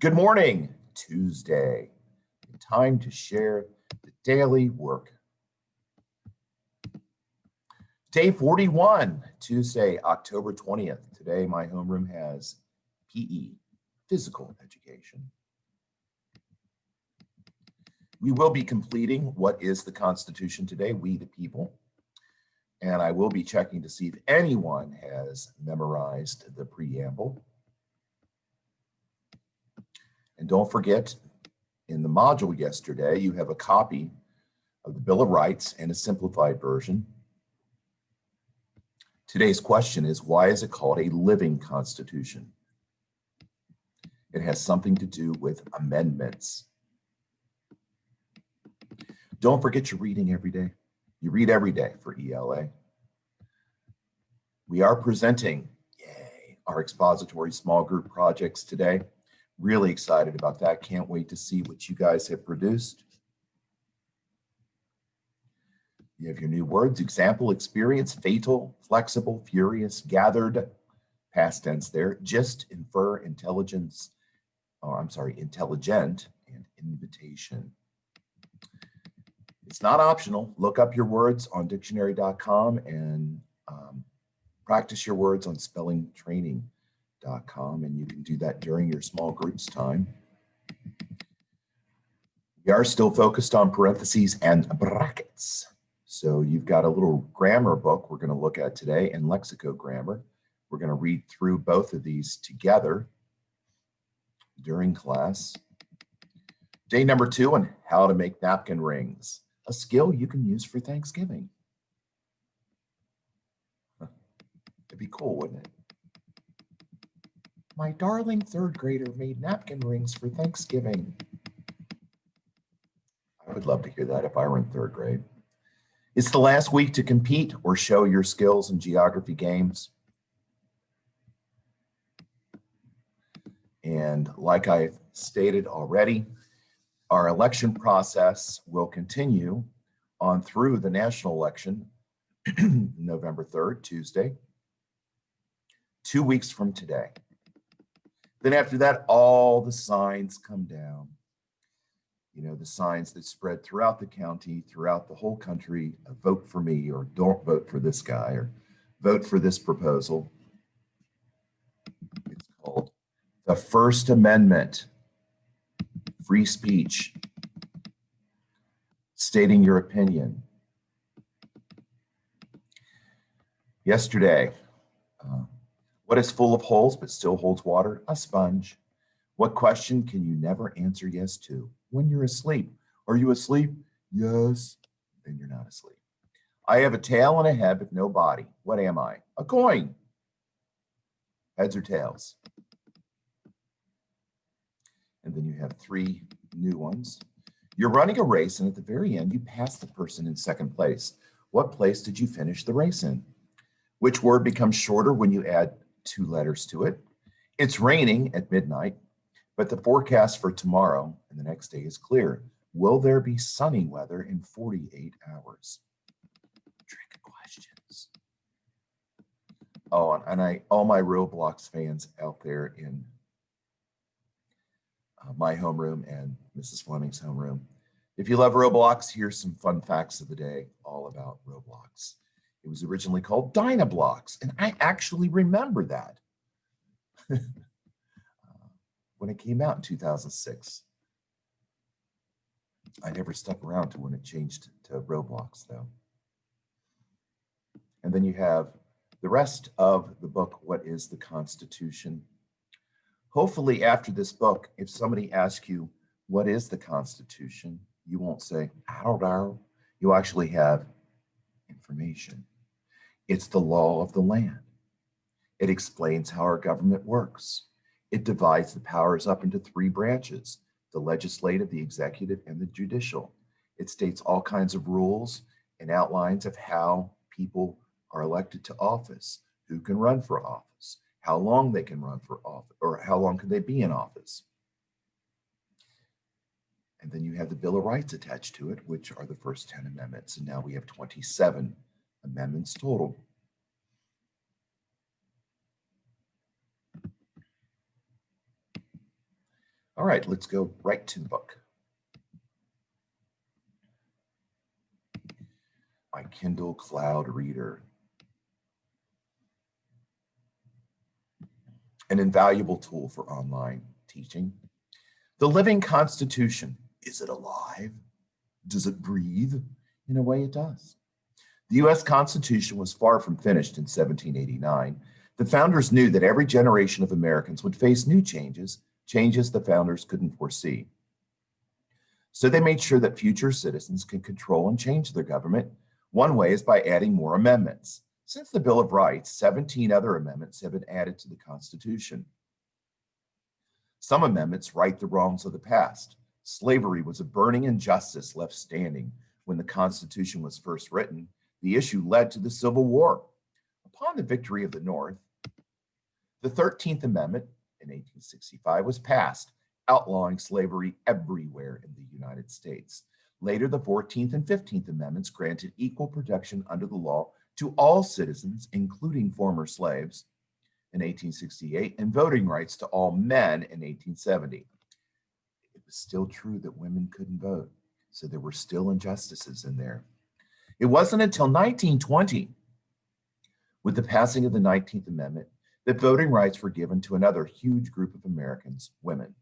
Good morning, Tuesday. Time to share the daily work. Day 41, Tuesday, October 20th. Today, my homeroom has PE, physical education. We will be completing what is the Constitution today, we the people. And I will be checking to see if anyone has memorized the preamble. And don't forget, in the module yesterday, you have a copy of the Bill of Rights and a simplified version. Today's question is, why is it called a living constitution? It has something to do with amendments. Don't forget you're reading every day. You read every day for ELA. We are presenting, our expository small group projects today. Really excited about that. Can't wait to see what you guys have produced. You have your new words: example, experience, fatal, flexible, furious, gathered, past tense there, gist, infer, intelligence, intelligent, and invitation. It's not optional. Look up your words on dictionary.com and practice your words on spellingtraining.com, and you can do that during your small groups time. We are still focused on parentheses and brackets. So you've got a little grammar book we're going to look at today and lexicogrammar. We're going to read through both of these together during class. Day number 2 on how to make napkin rings, a skill you can use for Thanksgiving. It'd be cool, wouldn't it? My darling third grader made napkin rings for Thanksgiving. I would love to hear that if I were in third grade. It's the last week to compete or show your skills in geography games. And like I stated already, our election process will continue on through the national election, November 3rd, Tuesday, 2 weeks from today. Then after that, all the signs come down. You know, the signs that spread throughout the county, throughout the whole country, vote for me, or don't vote for this guy, or vote for this proposal. It's called the First Amendment, free speech, stating your opinion. Yesterday, what is full of holes but still holds water? A sponge. What question can you never answer yes to? When you're asleep. Are you asleep? Yes. Then you're not asleep. I have a tail and a head but no body. What am I? A coin. Heads or tails? And then you have 3 new ones. You're running a race, and at the very end, you pass the person in second place. What place did you finish the race in? Which word becomes shorter when you add 2 letters to it? It's raining at midnight, but the forecast for tomorrow and the next day is clear. Will there be sunny weather in 48 hours? Trick questions. Oh, and all my Roblox fans out there in my homeroom and Mrs. Fleming's homeroom. If you love Roblox, here's some fun facts of the day all about Roblox. It was originally called Dynablocks, and I actually remember that when it came out in 2006. I never stuck around to when it changed to Roblox, though. And then you have the rest of the book, What is the Constitution? Hopefully after this book, if somebody asks you, what is the Constitution? You won't say, I don't know. You actually have information. It's the law of the land. It explains how our government works. It divides the powers up into 3 branches, the legislative, the executive, and the judicial. It states all kinds of rules and outlines of how people are elected to office, who can run for office, how long they can run for office, or how long can they be in office. And then you have the Bill of Rights attached to it, which are the first 10 amendments. And now we have 27 amendments total. All right, let's go right to the book. My Kindle Cloud Reader. An invaluable tool for online teaching. The Living Constitution. Is it alive? Does it breathe? In a way, it does. The U.S. Constitution was far from finished in 1789. The founders knew that every generation of Americans would face new changes, changes the founders couldn't foresee. So they made sure that future citizens can control and change their government. One way is by adding more amendments. Since the Bill of Rights, 17 other amendments have been added to the Constitution. Some amendments right the wrongs of the past. Slavery was a burning injustice left standing when the Constitution was first written. The issue led to the Civil War. Upon the victory of the North, the 13th Amendment in 1865 was passed, outlawing slavery everywhere in the United States. Later, the 14th and 15th Amendments granted equal protection under the law to all citizens, including former slaves, in 1868, and voting rights to all men in 1870. It was still true that women couldn't vote, so there were still injustices in there. It wasn't until 1920, with the passing of the 19th Amendment, that voting rights were given to another huge group of Americans, women.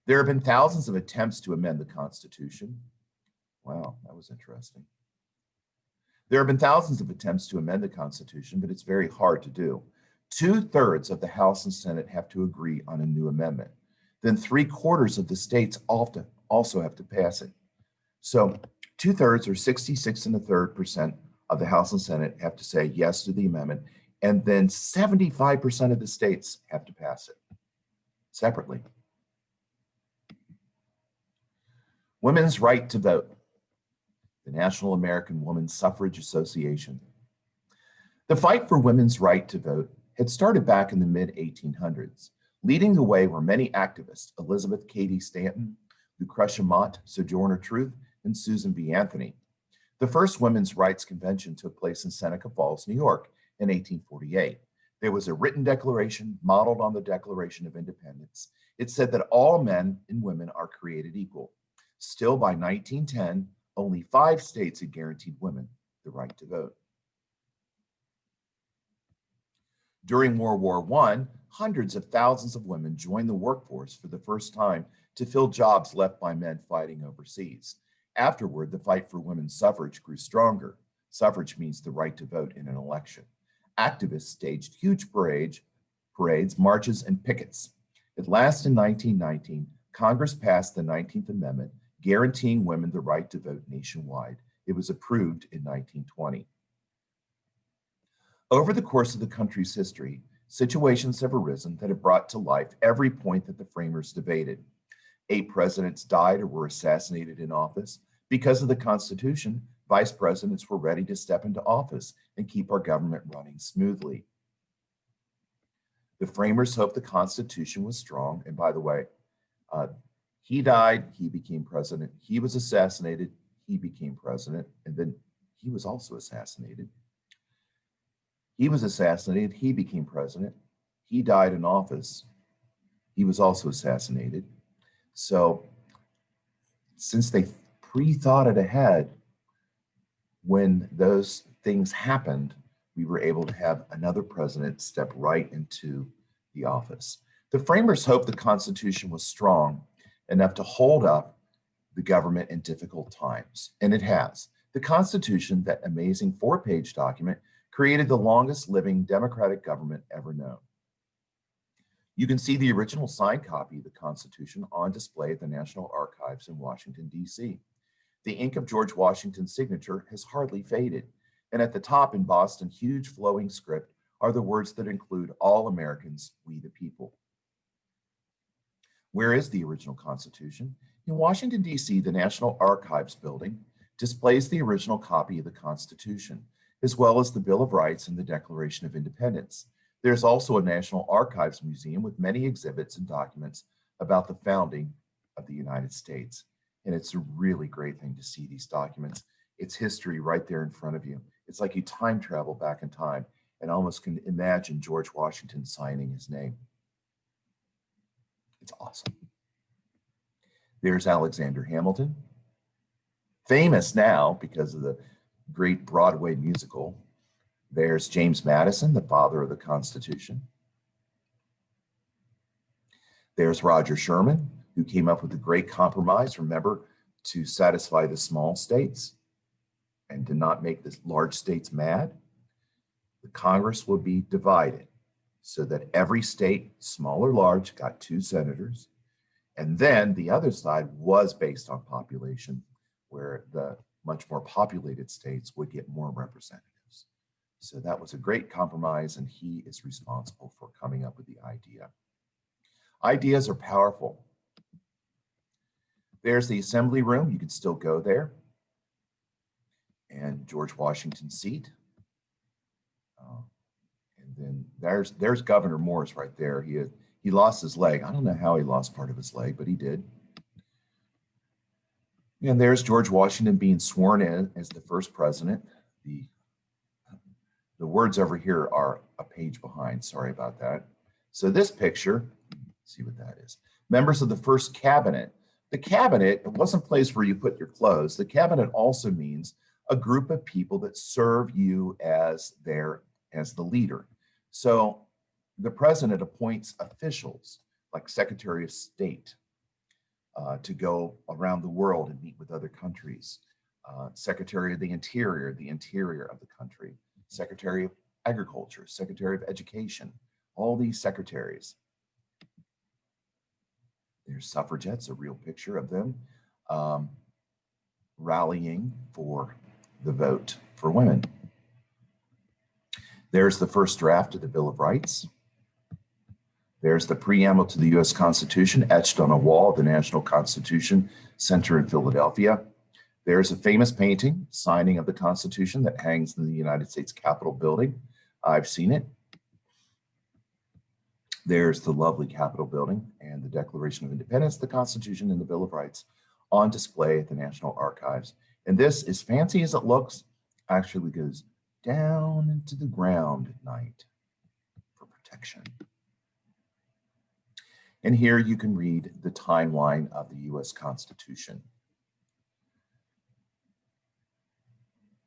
There have been thousands of attempts to amend the Constitution. Wow, that was interesting. There have been thousands of attempts to amend the Constitution, but it's very hard to do. 2/3 of the House and Senate have to agree on a new amendment. Then 3/4 of the states also have to pass it. So 2/3 or 66 1/3% of the House and Senate have to say yes to the amendment, and then 75% of the states have to pass it separately. Women's right to vote. The National American Woman Suffrage Association. The fight for women's right to vote had started back in the mid-1800s. Leading the way were many activists: Elizabeth Cady Stanton, Lucretia Mott, Sojourner Truth, and Susan B. Anthony. The first women's rights convention took place in Seneca Falls, New York in 1848. There was a written declaration modeled on the Declaration of Independence. It said that all men and women are created equal. Still, by 1910, only 5 states had guaranteed women the right to vote. During World War I, hundreds of thousands of women joined the workforce for the first time to fill jobs left by men fighting overseas. Afterward, the fight for women's suffrage grew stronger. Suffrage means the right to vote in an election. Activists staged huge parades, marches, and pickets. At last, in 1919, Congress passed the 19th Amendment, guaranteeing women the right to vote nationwide. It was approved in 1920. Over the course of the country's history, situations have arisen that have brought to life every point that the framers debated. 8 presidents died or were assassinated in office. Because of the Constitution, vice presidents were ready to step into office and keep our government running smoothly. The framers hoped the Constitution was strong. And by the way, he died, he became president. He was assassinated, he became president. And then he was also assassinated. He was assassinated, he became president. He died in office. He was also assassinated. So since they pre-thought it ahead, when those things happened, we were able to have another president step right into the office. The framers hoped the Constitution was strong enough to hold up the government in difficult times, and it has. The Constitution, that amazing 4-page document, created the longest living democratic government ever known. You can see the original signed copy of the Constitution on display at the National Archives in Washington, D.C. The ink of George Washington's signature has hardly faded, and at the top embossed in huge flowing script are the words that include all Americans, we the people. Where is the original Constitution? In Washington, D.C., the National Archives building displays the original copy of the Constitution, as well as the Bill of Rights and the Declaration of Independence. There's also a National Archives Museum with many exhibits and documents about the founding of the United States. And it's a really great thing to see these documents. It's history right there in front of you. It's like you time travel back in time and almost can imagine George Washington signing his name. It's awesome. There's Alexander Hamilton, famous now because of the great Broadway musical. There's James Madison, the father of the Constitution. There's Roger Sherman, who came up with the Great Compromise, remember, to satisfy the small states and to not make the large states mad. The Congress would be divided so that every state, small or large, got 2 senators. And then the other side was based on population, where the much more populated states would get more representatives. So that was a great compromise, and he is responsible for coming up with the idea. Ideas are powerful. There's the assembly room. You can still go there. And George Washington's seat. And then there's Governor Morris right there. He lost his leg. I don't know how he lost part of his leg, but he did. And there's George Washington being sworn in as the first president. The words over here are a page behind. Sorry about that. So this picture, see what that is. Members of the first cabinet. The cabinet, it wasn't a place where you put your clothes. The cabinet also means a group of people that serve you as the leader. So the president appoints officials like Secretary of State to go around the world and meet with other countries. Secretary of the Interior of the country. Secretary of Agriculture, Secretary of Education, all these secretaries. There's suffragettes, a real picture of them rallying for the vote for women. There's the first draft of the Bill of Rights. There's the preamble to the U.S. Constitution etched on a wall of the National Constitution Center in Philadelphia. There's a famous painting, signing of the Constitution, that hangs in the United States Capitol building. I've seen it. There's the lovely Capitol building and the Declaration of Independence, the Constitution, and the Bill of Rights on display at the National Archives. And this, as fancy as it looks, actually goes down into the ground at night for protection. And here you can read the timeline of the U.S. Constitution.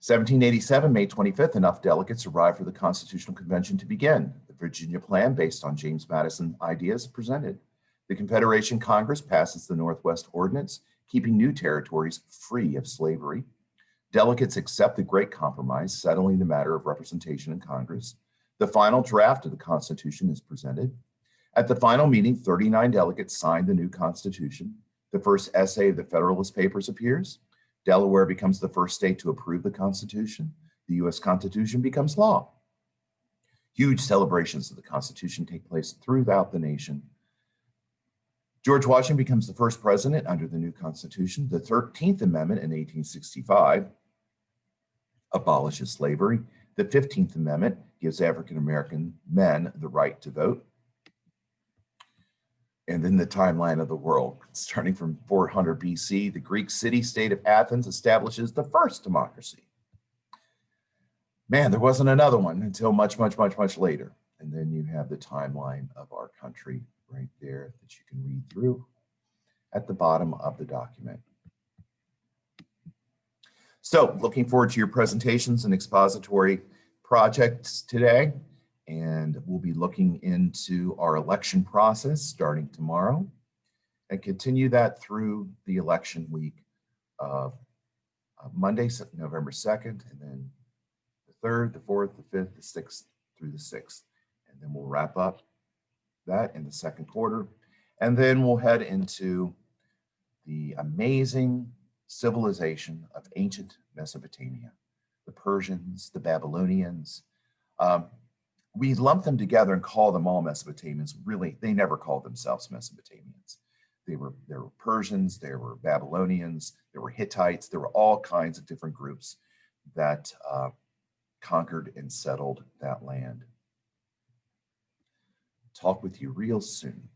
1787, May 25th, enough delegates arrived for the Constitutional Convention to begin. The Virginia Plan, based on James Madison ideas, presented. The Confederation Congress passes the Northwest Ordinance, keeping new territories free of slavery. Delegates accept the Great Compromise, settling the matter of representation in Congress. The final draft of the Constitution is presented. At the final meeting, 39 delegates signed the new Constitution. The first essay of the Federalist Papers appears. Delaware becomes the first state to approve the Constitution. The U.S. Constitution becomes law. Huge celebrations of the Constitution take place throughout the nation. George Washington becomes the first president under the new Constitution. The 13th Amendment in 1865 abolishes slavery. The 15th Amendment gives African-American men the right to vote. And then the timeline of the world, starting from 400 BC, the Greek city-state of Athens establishes the first democracy. Man, there wasn't another one until much, much, much, much later. And then you have the timeline of our country right there that you can read through at the bottom of the document. So looking forward to your presentations and expository projects today. And we'll be looking into our election process starting tomorrow and continue that through the election week of Monday, November 2nd, and then the 3rd, the 4th, the 5th, the 6th through the 6th. And then we'll wrap up that in the second quarter. And then we'll head into the amazing civilization of ancient Mesopotamia, the Persians, the Babylonians. We lump them together and call them all Mesopotamians. Really, they never called themselves Mesopotamians. There were Persians, there were Babylonians, there were Hittites, there were all kinds of different groups that conquered and settled that land. Talk with you real soon.